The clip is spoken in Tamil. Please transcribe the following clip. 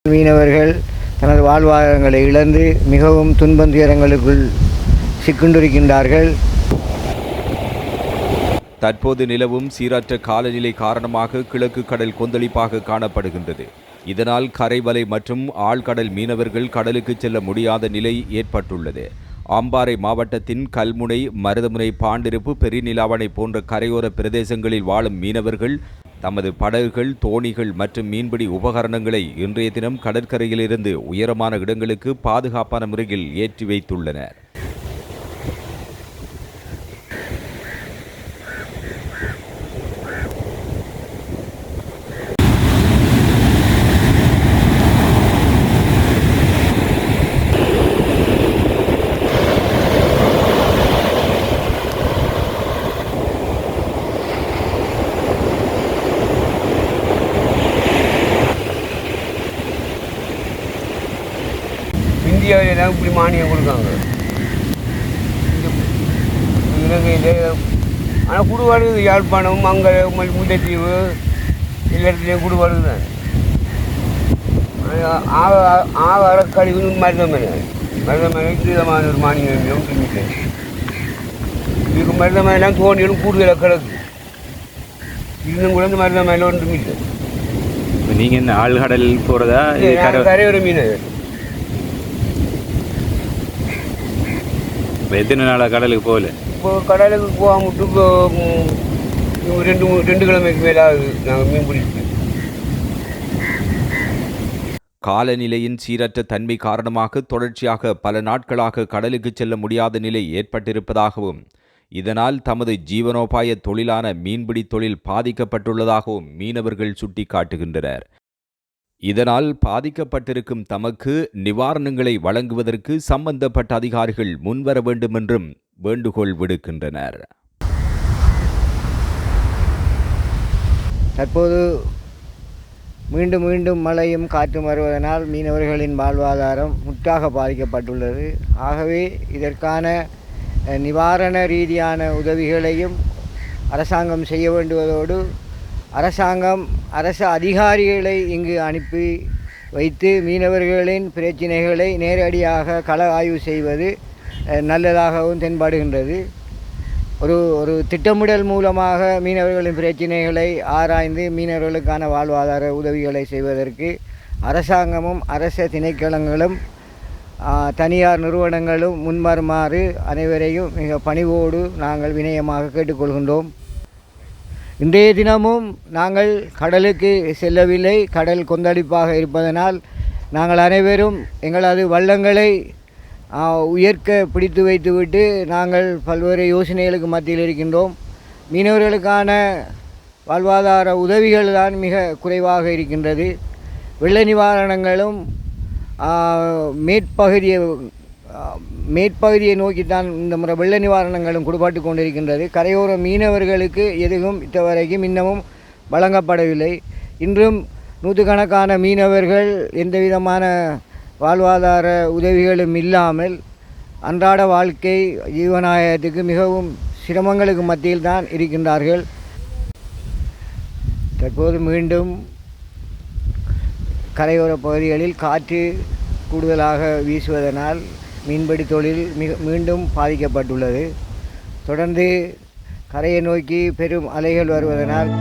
மீனவர்கள் தனது வாழ்வாதாரங்களை இழந்து மிகவும் துன்பம் துயரங்களுக்குள் சிக்குண்டிருக்கின்றார்கள். தற்போது நிலவும் சீரற்ற காலநிலை காரணமாக கிழக்கு கடல் கொந்தளிப்பாக காணப்படுகின்றது. இதனால் கரைவலை மற்றும் ஆழ்கடல் மீனவர்கள் கடலுக்கு செல்ல முடியாத நிலை ஏற்பட்டுள்ளது. அம்பாறை மாவட்டத்தின் கல்முனை, மருதமுனை, பாண்டிருப்பு, பெருநிலாவணை போன்ற கரையோர பிரதேசங்களில் வாழும் மீனவர்கள் தமது படகுகள், தோணிகள் மற்றும் மீன்பிடி உபகரணங்களை இன்றைய தினம் கடற்கரையிலிருந்து உயரமான இடங்களுக்கு பாதுகாப்பான முறையில் ஏற்றி வைத்துள்ளனர். இந்தியாவிலாம் இப்படி மானியம் கொடுக்காங்க இலங்கையில். ஆனால் குடுவாடு யாழ்ப்பாணம், மங்களம், முல்லைத்தீவு எல்லா இடத்துலையும் குடுவாடு தான். ஆகார கழிவு மருதமலை விதமான ஒரு மானியம் இதுக்கு மருதமலைலாம் தோண்டியும் கூடுதலாக கிடக்கு. இன்னும் கூட இந்த மருதமலை ஒன்றும் இல்லை. நீங்கள் என்ன ஆழ்கடல் போகிறதா? கரையோர மீன். எத்தனை நாளாக கடலுக்கு போகல? இப்போ கடலுக்கு போகாமட்டு ரெண்டு கிழமைக்கு மேலே ஆகுது நாங்கள் மீன் பிடிச்சி. காலநிலையின் சீரற்ற தன்மை காரணமாக தொடர்ச்சியாக பல நாட்களாக கடலுக்கு செல்ல முடியாத நிலை ஏற்பட்டிருப்பதாகவும் இதனால் தமது ஜீவனோபாய தொழிலான மீன்பிடி தொழில் பாதிக்கப்பட்டுள்ளதாகவும் மீனவர்கள் சுட்டிக்காட்டுகின்றனர். இதனால் பாதிக்கப்பட்டிருக்கும் தமக்கு நிவாரணங்களை வழங்குவதற்கு சம்பந்தப்பட்ட அதிகாரிகள் முன்வர வேண்டும் என்றும் வேண்டுகோள் விடுக்கின்றனர். தற்போது மீண்டும் மீண்டும் மழையும் காற்றும் வருவதனால் மீனவர்களின் வாழ்வாதாரம் முற்றாக பாதிக்கப்பட்டுள்ளது. ஆகவே இதற்கான நிவாரண ரீதியான உதவிகளையும் அரசாங்கம் செய்ய வேண்டுவதோடு அரசாங்கம் அரசு அதிகாரிகளை இங்கு அனுப்பி வைத்து மீனவர்களின் பிரச்சினைகளை நேரடியாக கள ஆய்வு செய்வது நல்லதாகவும் தென்படுகின்றது. ஒரு திட்டமிடல் மூலமாக மீனவர்களின் பிரச்சினைகளை ஆராய்ந்து மீனவர்களுக்கான வாழ்வாதார உதவிகளை செய்வதற்கு அரசாங்கமும் அரச திணைக்களங்களும் தனியார் நிறுவனங்களும் முன்வருமாறு அனைவரையும் மிக பணிவோடு நாங்கள் வினயமாக கேட்டுக்கொள்கின்றோம். இன்றைய தினமும் நாங்கள் கடலுக்கு செல்லவில்லை. கடல் கொந்தளிப்பாக இருப்பதனால் நாங்கள் அனைவரும் எங்களது வள்ளங்களை உயர்க்க பிடித்து வைத்துவிட்டு நாங்கள் பல்வேறு யோசனைகளுக்கு மத்தியில் இருக்கின்றோம். மீனவர்களுக்கான வாழ்வாதார உதவிகள் தான் மிக குறைவாக இருக்கின்றது. வெள்ள நிவாரணங்களும் மேற்பகுதியை நோக்கித்தான் இந்த முறை வெள்ள நிவாரணங்களும் கொடுப்பட்டு கொண்டிருக்கின்றது. கரையோர மீனவர்களுக்கு எதுவும் இத்தவரைக்கும் இன்னமும் வழங்கப்படவில்லை. இன்றும் நூற்றுக்கணக்கான மீனவர்கள் எந்தவிதமான வாழ்வாதார உதவிகளும் இல்லாமல் அன்றாட வாழ்க்கை ஜீவனாயத்துக்கு மிகவும் சிரமங்களுக்கு மத்தியில் தான் இருக்கின்றார்கள். தற்போது மீண்டும் கரையோர பகுதிகளில் காற்று கூடுதலாக வீசுவதனால் மீன்பிடி தொழில் மீண்டும் பாதிக்கப்பட்டுள்ளது. தொடர்ந்து கரையை நோக்கி பெரும் அலைகள் வருவதனால்